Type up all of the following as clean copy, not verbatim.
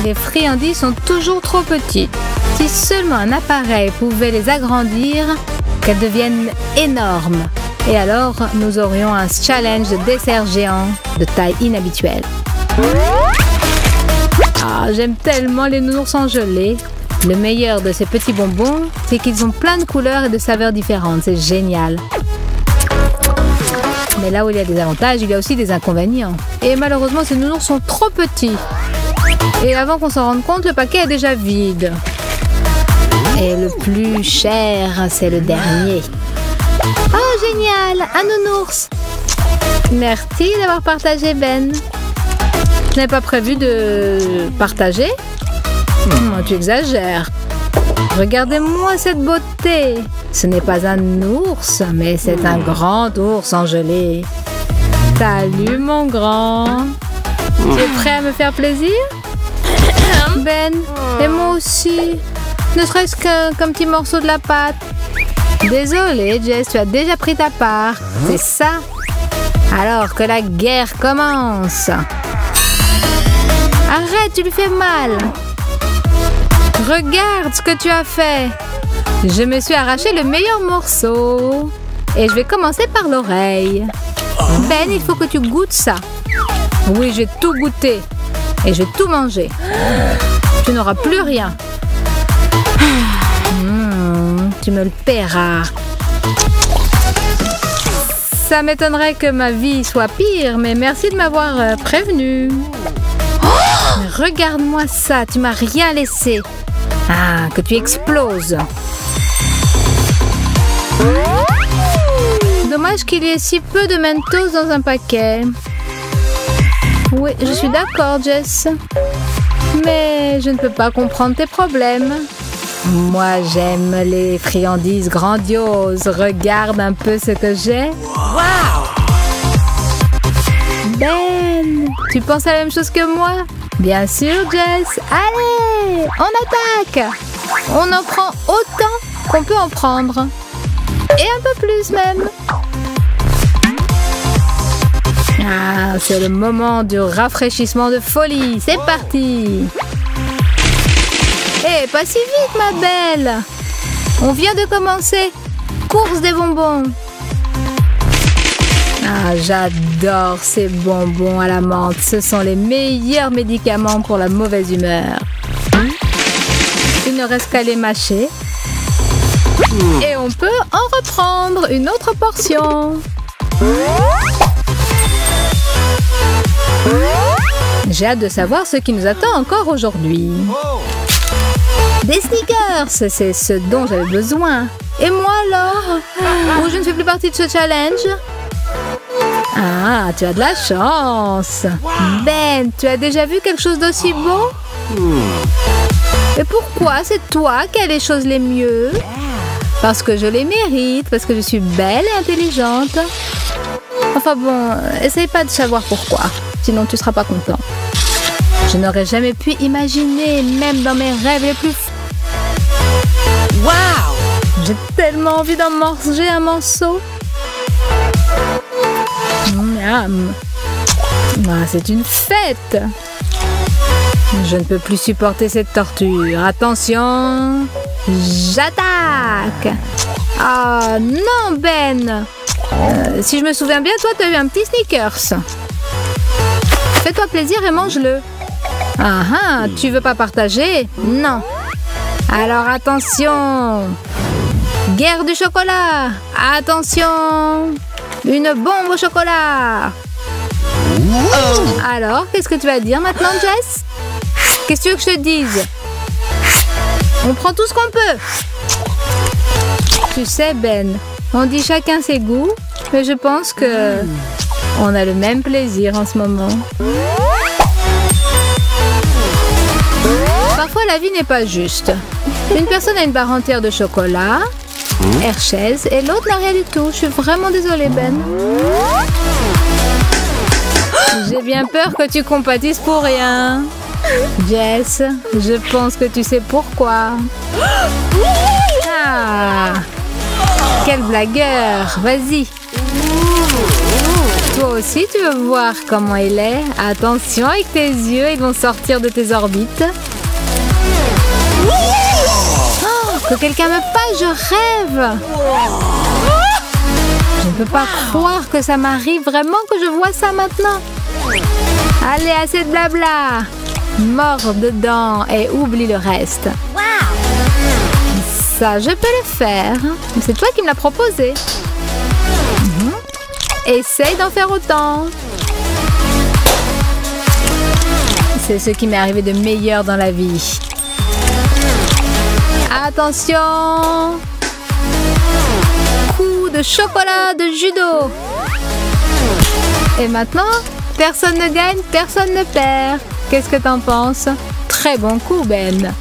Les friandises sont toujours trop petites. Si seulement un appareil pouvait les agrandir, qu'elles deviennent énormes. Et alors, nous aurions un challenge de dessert géant de taille inhabituelle. Ah, j'aime tellement les nounours en gelée. Le meilleur de ces petits bonbons, c'est qu'ils ont plein de couleurs et de saveurs différentes. C'est génial. Mais là où il y a des avantages, il y a aussi des inconvénients. Et malheureusement, ces nounours sont trop petits. Et avant qu'on s'en rende compte, le paquet est déjà vide. Et le plus cher, c'est le dernier. Oh, génial! Un nounours! Merci d'avoir partagé, Ben. Je n'avais pas prévu de partager. Tu exagères. Regardez-moi cette beauté. Ce n'est pas un ours, mais c'est un grand ours en gelée. Salut, mon grand. Tu es prêt à me faire plaisir? Ben, et moi aussi. Ne serait-ce qu'un petit morceau de la pâte. Désolée, Jess, tu as déjà pris ta part. C'est ça. Alors que la guerre commence. Arrête, tu lui fais mal. Regarde ce que tu as fait. Je me suis arraché le meilleur morceau. Et je vais commencer par l'oreille. Ben, il faut que tu goûtes ça. Oui, je vais tout goûter. Et je vais tout manger. Tu n'auras plus rien. Tu me le paieras. Ça m'étonnerait que ma vie soit pire, mais merci de m'avoir prévenu. Regarde-moi ça, tu m'as rien laissé. Ah, que tu exploses. Dommage qu'il y ait si peu de Mentos dans un paquet. Oui, je suis d'accord, Jess. Mais je ne peux pas comprendre tes problèmes. Moi, j'aime les friandises grandioses. Regarde un peu ce que j'ai. Wow! Ben, tu penses à la même chose que moi? Bien sûr, Jess. Allez, on attaque. On en prend autant qu'on peut en prendre. Et un peu plus même. Ah, c'est le moment du rafraîchissement de folie. C'est parti. Hé, pas si vite, ma belle. On vient de commencer. Course des bonbons. Ah, j'adore ces bonbons à la menthe. Ce sont les meilleurs médicaments pour la mauvaise humeur. Il ne reste qu'à les mâcher. Et on peut en reprendre une autre portion. J'ai hâte de savoir ce qui nous attend encore aujourd'hui. Des sneakers, c'est ce dont j'avais besoin. Et moi alors? Ou je ne fais plus partie de ce challenge? Ah, tu as de la chance. Ben, tu as déjà vu quelque chose d'aussi beau? Et pourquoi c'est toi qui as les choses les mieux? Parce que je les mérite, parce que je suis belle et intelligente. Enfin bon, essaye pas de savoir pourquoi, sinon tu seras pas content. Je n'aurais jamais pu imaginer, même dans mes rêves les plus fous. Waouh! J'ai tellement envie d'en manger un morceau. Miam! Ah, c'est une fête! Je ne peux plus supporter cette torture. Attention! J'attaque! Ah non, Ben! Si je me souviens bien, toi, tu as eu un petit Snickers. Fais-toi plaisir et mange-le. Ah ah, tu veux pas partager? Non. Alors attention. Guerre du chocolat. Attention. Une bombe au chocolat. Alors, qu'est-ce que tu vas dire maintenant, Jess? Qu'est-ce que tu veux que je te dise? On prend tout ce qu'on peut. Tu sais, Ben, on dit chacun ses goûts, mais je pense que on a le même plaisir en ce moment. Parfois, la vie n'est pas juste. Une personne a une barre entière de chocolat, Hershey's, et l'autre n'a rien du tout. Je suis vraiment désolée, Ben. J'ai bien peur que tu compatisses pour rien. Jess, je pense que tu sais pourquoi. Ah, quel blagueur. Vas-y. Toi aussi, tu veux voir comment il est? Attention avec tes yeux, ils vont sortir de tes orbites. Oh, que quelqu'un me passe, je rêve! Je ne peux pas croire que ça m'arrive vraiment que je vois ça maintenant. Allez, assez de blabla. Mords dedans et oublie le reste. Ça, je peux le faire. C'est toi qui me l'as proposé. Essaye d'en faire autant. C'est ce qui m'est arrivé de meilleur dans la vie. Attention! Coup de chocolat de judo. Et maintenant, personne ne gagne, personne ne perd. Qu'est-ce que t'en penses? Très bon coup, Ben.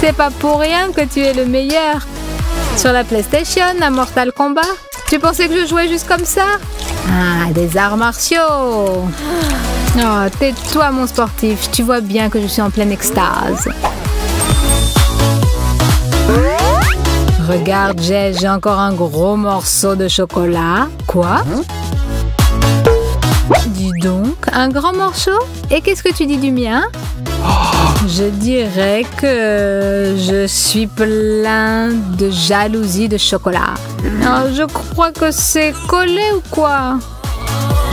C'est pas pour rien que tu es le meilleur. Sur la PlayStation, à Mortal Kombat, tu pensais que je jouais juste comme ça? Ah, des arts martiaux. Oh, tais-toi, mon sportif. Tu vois bien que je suis en pleine extase. Regarde, Jess, j'ai encore un gros morceau de chocolat. Quoi? Dis donc, un grand morceau? Et qu'est-ce que tu dis du mien? Je dirais que je suis plein de jalousie de chocolat. Oh, je crois que c'est collé ou quoi?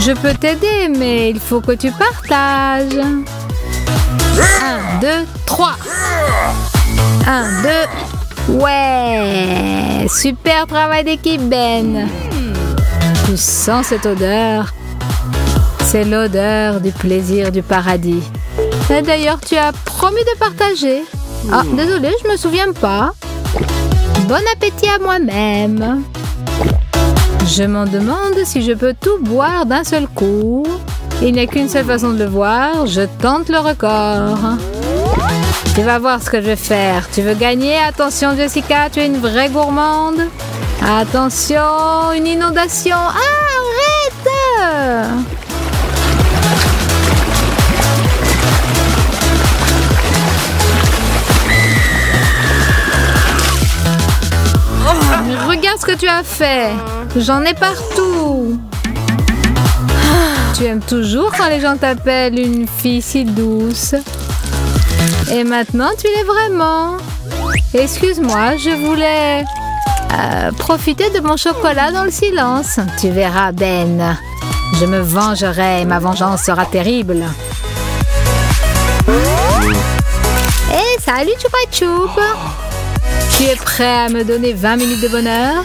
Je peux t'aider, mais il faut que tu partages. 1, 2, 3. 1, 2. Ouais! Super travail d'équipe, Ben. Tu sens cette odeur? C'est l'odeur du plaisir du paradis. Et d'ailleurs, tu as promis de partager. Ah, désolé, je me souviens pas. Bon appétit à moi-même. Je m'en demande si je peux tout boire d'un seul coup. Il n'y a qu'une seule façon de le voir. Je tente le record. Tu vas voir ce que je vais faire. Tu veux gagner? Attention, Jessica, tu es une vraie gourmande. Attention, une inondation. Ah, arrête! Regarde ce que tu as fait. J'en ai partout. Tu aimes toujours quand les gens t'appellent une fille si douce. Et maintenant, tu l'es vraiment. Excuse-moi, je voulais profiter de mon chocolat dans le silence. Tu verras, Ben. Je me vengerai. Ma vengeance sera terrible. Hé, salut, Choupa Choup. Tu es prêt à me donner 20 minutes de bonheur?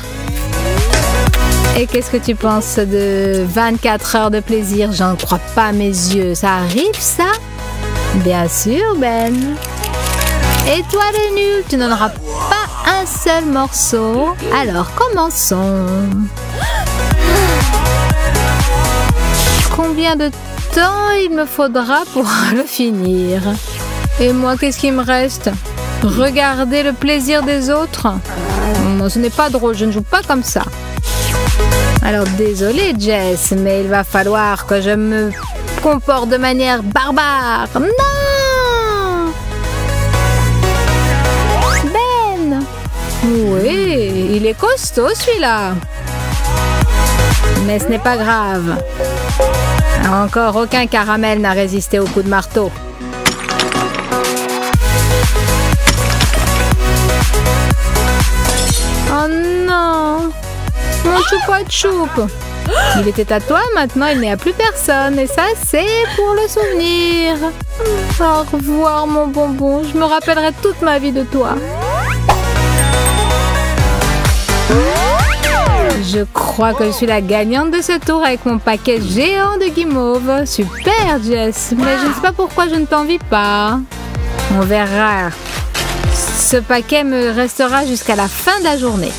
Et qu'est-ce que tu penses de 24 heures de plaisir? J'en crois pas à mes yeux. Ça arrive, ça? Bien sûr, Ben. Et toi, le nul, tu n'en auras pas un seul morceau. Alors, commençons. Combien de temps il me faudra pour le finir? Et moi, qu'est-ce qui me reste? Regarder le plaisir des autres? Ce n'est pas drôle, je ne joue pas comme ça. Alors désolée, Jess, mais il va falloir que je me comporte de manière barbare. Non! Ben! Oui, il est costaud celui-là. Mais ce n'est pas grave. Encore aucun caramel n'a résisté au coup de marteau. Oh non! Mon Choupa Choup! Il était à toi, maintenant il n'y a plus personne. Et ça, c'est pour le souvenir. Au revoir, mon bonbon. Je me rappellerai toute ma vie de toi. Je crois que je suis la gagnante de ce tour avec mon paquet géant de guimauve. Super, Jess. Mais je ne sais pas pourquoi je ne t'envie pas. On verra. Ce paquet me restera jusqu'à la fin de la journée.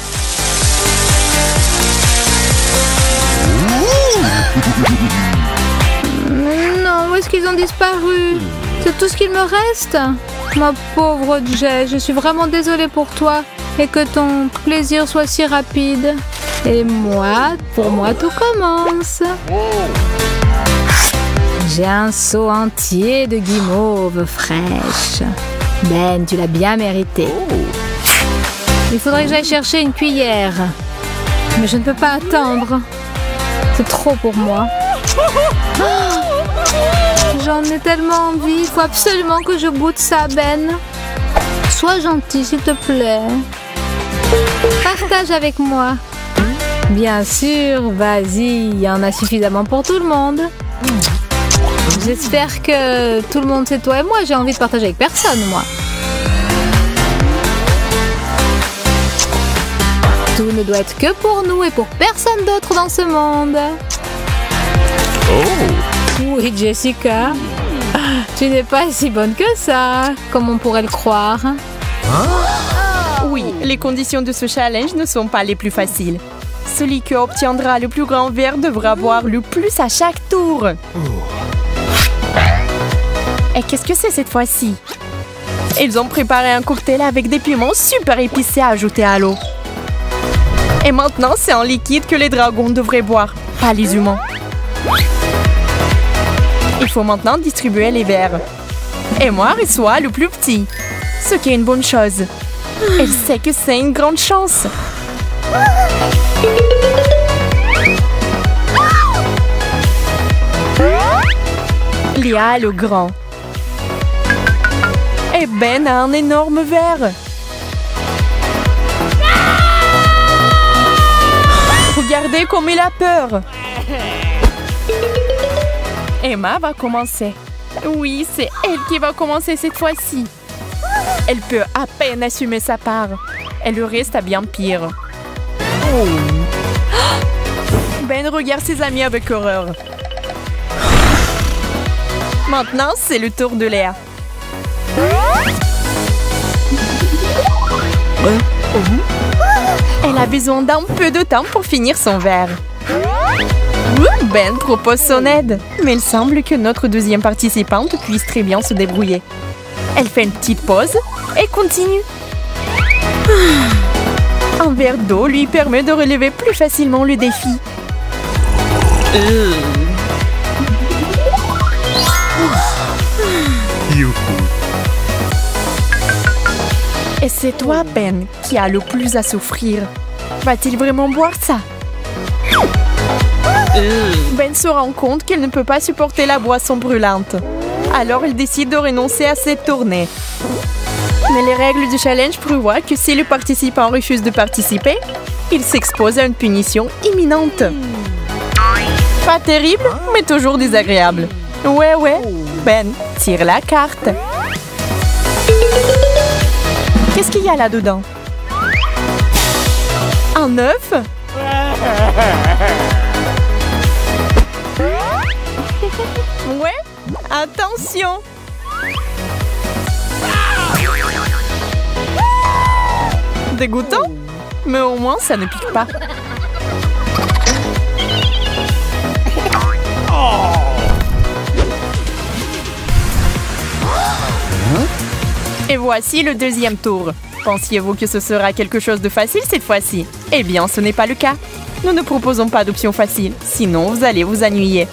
Non, où est-ce qu'ils ont disparu? C'est tout ce qu'il me reste? Ma pauvre Jess, je suis vraiment désolée pour toi et que ton plaisir soit si rapide. Et moi, pour moi, tout commence. J'ai un seau entier de guimauve fraîche. Ben, tu l'as bien mérité. Il faudrait que j'aille chercher une cuillère. Mais je ne peux pas attendre. C'est trop pour moi. J'en ai tellement envie. Il faut absolument que je goûte ça, Ben. Sois gentil, s'il te plaît. Partage avec moi. Bien sûr, vas-y. Il y en a suffisamment pour tout le monde. J'espère que tout le monde sait toi et moi. J'ai envie de partager avec personne, moi. Tout ne doit être que pour nous et pour personne d'autre dans ce monde. Oh. Oui, Jessica. Tu n'es pas si bonne que ça, comme on pourrait le croire. Oui, les conditions de ce challenge ne sont pas les plus faciles. Celui qui obtiendra le plus grand verre devra boire le plus à chaque tour. Et qu'est-ce que c'est cette fois-ci? Ils ont préparé un cocktail avec des piments super épicés à ajouter à l'eau. Et maintenant, c'est en liquide que les dragons devraient boire, pas les humains. Il faut maintenant distribuer les verres. Et moi, reçois le plus petit, ce qui est une bonne chose. Elle sait que c'est une grande chance. Léa a le grand. Et Ben a un énorme verre. Regardez comme il a peur. Emma va commencer. Oui, c'est elle qui va commencer cette fois-ci. Elle peut à peine assumer sa part. Elle le reste à bien pire. Oh. Ben regarde ses amis avec horreur. Maintenant, c'est le tour de Léa. Elle a besoin d'un peu de temps pour finir son verre. Ben propose son aide, mais il semble que notre deuxième participante puisse très bien se débrouiller. Elle fait une petite pause et continue. Un verre d'eau lui permet de relever plus facilement le défi. Et c'est toi, Ben, qui a le plus à souffrir. Va-t-il vraiment boire ça? Ben se rend compte qu'il ne peut pas supporter la boisson brûlante. Alors il décide de renoncer à cette tournée. Mais les règles du challenge prévoient que si le participant refuse de participer, il s'expose à une punition imminente. Pas terrible, mais toujours désagréable. Ouais, Ben, tire la carte. Qu'est-ce qu'il y a là-dedans? Un œuf? Ouais, attention! Dégoûtant? Mais au moins, ça ne pique pas. Et voici le deuxième tour. Pensiez-vous que ce sera quelque chose de facile cette fois-ci? Eh bien, ce n'est pas le cas. Nous ne proposons pas d'option facile, sinon vous allez vous ennuyer.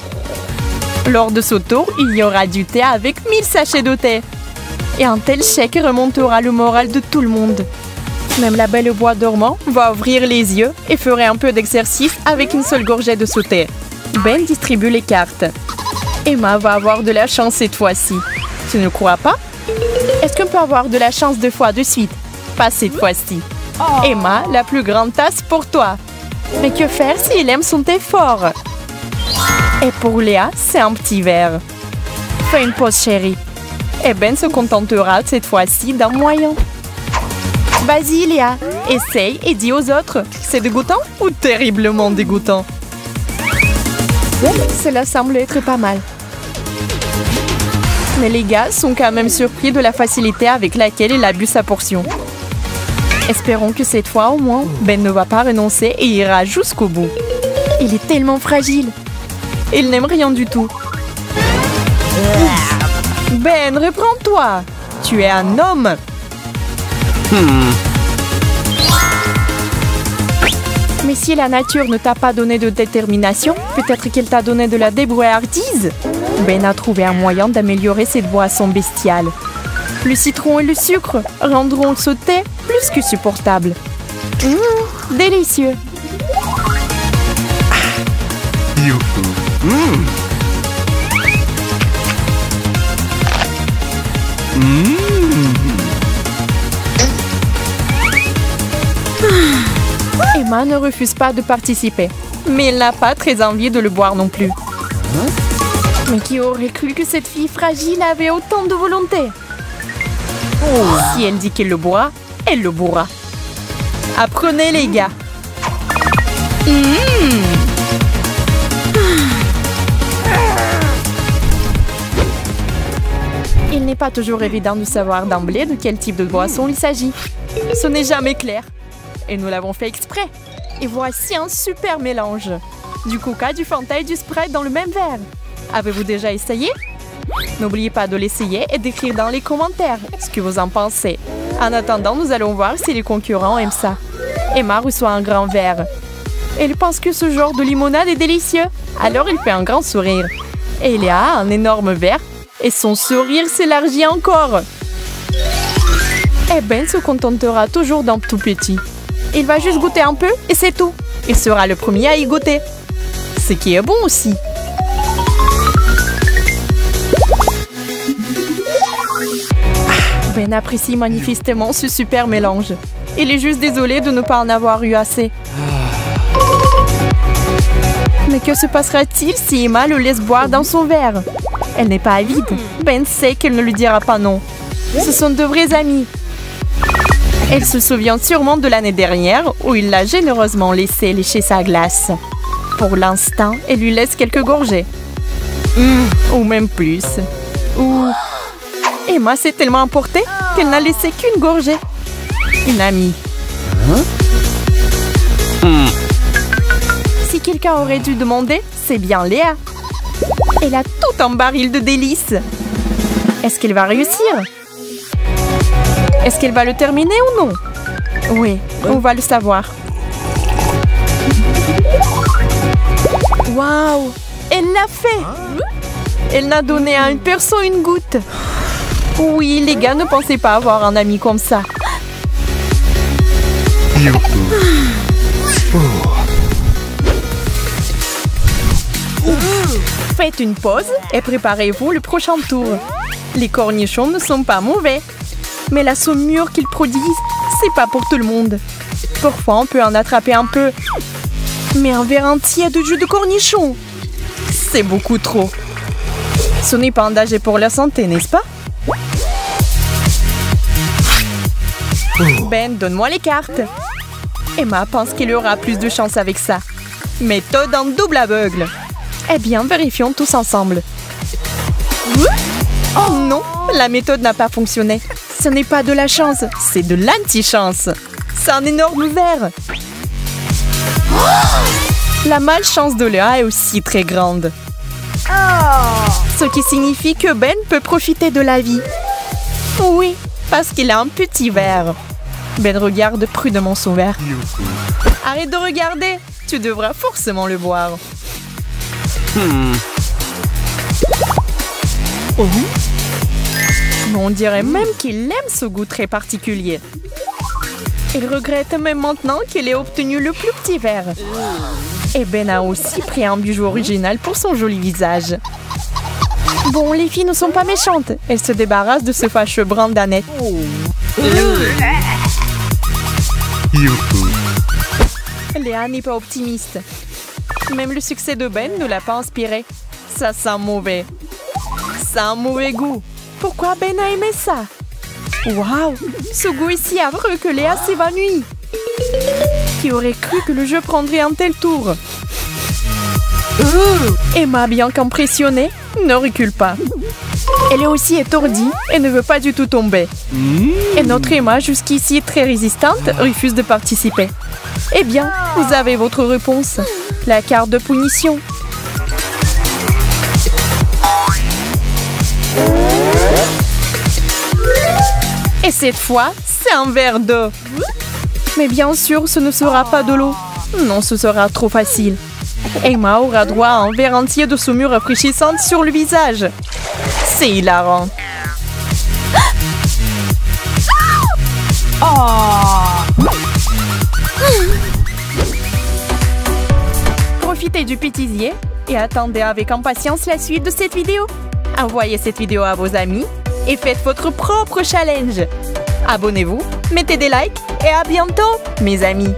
Lors de ce tour, il y aura du thé avec 1000 sachets de thé. Et un tel chèque remontera le moral de tout le monde. Même la belle au bois dormant va ouvrir les yeux et fera un peu d'exercice avec une seule gorgée de ce thé. Ben distribue les cartes. Emma va avoir de la chance cette fois-ci. Tu ne crois pas? Est-ce qu'on peut avoir de la chance 2 fois de suite? Pas cette fois-ci. Emma, la plus grande tasse pour toi. Mais que faire s'il aime son thé fort? Et pour Léa, c'est un petit verre. Fais une pause, chérie. Et Ben se contentera cette fois-ci d'un moyen. Vas-y, Léa, essaye et dis aux autres. C'est dégoûtant ou terriblement dégoûtant? Cela semble être pas mal. Mais les gars sont quand même surpris de la facilité avec laquelle il a bu sa portion. Espérons que cette fois, au moins, Ben ne va pas renoncer et ira jusqu'au bout. Il est tellement fragile. Il n'aime rien du tout. Ben, reprends-toi. Tu es un homme. Mais si la nature ne t'a pas donné de détermination, peut-être qu'elle t'a donné de la débrouillardise. Ben a trouvé un moyen d'améliorer cette boisson bestiale. Le citron et le sucre rendront ce thé plus que supportable. Délicieux. Emma ne refuse pas de participer, mais elle n'a pas très envie de le boire non plus. Mais qui aurait cru que cette fille fragile avait autant de volonté? Si elle dit qu'elle le boira, elle le bourra. Apprenez les gars. Il n'est pas toujours évident de savoir d'emblée de quel type de boisson il s'agit. Ce n'est jamais clair. Et nous l'avons fait exprès. Et voici un super mélange. Du Coca, du Fanta et du Sprite dans le même verre. Avez-vous déjà essayé? N'oubliez pas de l'essayer et d'écrire dans les commentaires ce que vous en pensez. En attendant, nous allons voir si les concurrents aiment ça. Emma reçoit un grand verre. Elle pense que ce genre de limonade est délicieux. Alors il fait un grand sourire. Et il a un énorme verre. Et son sourire s'élargit encore. Et Ben se contentera toujours d'un tout petit. Il va juste goûter un peu et c'est tout. Il sera le premier à y goûter. Ce qui est bon aussi. Ben apprécie manifestement ce super mélange. Il est juste désolé de ne pas en avoir eu assez. Mais que se passera-t-il si Emma le laisse boire dans son verre? Elle n'est pas avide. Ben sait qu'elle ne lui dira pas non. Ce sont de vrais amis. Elle se souvient sûrement de l'année dernière où il l'a généreusement laissé lécher sa glace. Pour l'instant, elle lui laisse quelques gorgées. Ou même plus. Emma s'est tellement emportée qu'elle n'a laissé qu'une gorgée. Une amie. Si quelqu'un aurait dû demander, c'est bien Léa. Elle a tout un baril de délices. Est-ce qu'elle va réussir? Est-ce qu'elle va le terminer ou non? Oui, on va le savoir. Waouh! Elle l'a fait! Elle n'a donné à une personne une goutte. Oui, les gars ne pensaient pas avoir un ami comme ça. Faites une pause et préparez-vous le prochain tour. Les cornichons ne sont pas mauvais. Mais la saumure qu'ils produisent, c'est pas pour tout le monde. Parfois, on peut en attraper un peu. Mais un verre entier de jus de cornichon, c'est beaucoup trop. Ce n'est pas un danger pour la santé, n'est-ce pas? Ben, donne-moi les cartes. Emma pense qu'elle aura plus de chance avec ça. Méthode en double aveugle. Eh bien, vérifions tous ensemble. Oh non, la méthode n'a pas fonctionné. Ce n'est pas de la chance, c'est de l'anti-chance. C'est un énorme verre. La malchance de Léa est aussi très grande. Ce qui signifie que Ben peut profiter de la vie. Oui, parce qu'il a un petit verre. Ben regarde prudemment son verre. Arrête de regarder, tu devras forcément le boire. On dirait même qu'il aime ce goût très particulier. Il regrette même maintenant qu'il ait obtenu le plus petit verre. Et Ben a aussi pris un bijou original pour son joli visage. Bon, les filles ne sont pas méchantes. Elles se débarrassent de ce fâcheux brin d'Annette. Léa n'est pas optimiste. Même le succès de Ben ne l'a pas inspiré. Ça sent mauvais. Ça a un mauvais goût. Pourquoi Ben a aimé ça? Waouh! Ce goût est si affreux que Léa s'évanouit. Qui aurait cru que le jeu prendrait un tel tour? Emma, bien qu'impressionnée, ne recule pas. Elle est aussi étourdie et ne veut pas du tout tomber. Et notre Emma, jusqu'ici très résistante, refuse de participer. Eh bien, vous avez votre réponse. La carte de punition. Et cette fois, c'est un verre d'eau. Mais bien sûr, ce ne sera pas de l'eau. Non, ce sera trop facile. Emma aura droit à un verre entier de saumure rafraîchissante sur le visage. C'est hilarant. Profitez du pétisier et attendez avec impatience la suite de cette vidéo. Envoyez cette vidéo à vos amis et faites votre propre challenge. Abonnez-vous, mettez des likes et à bientôt, mes amis.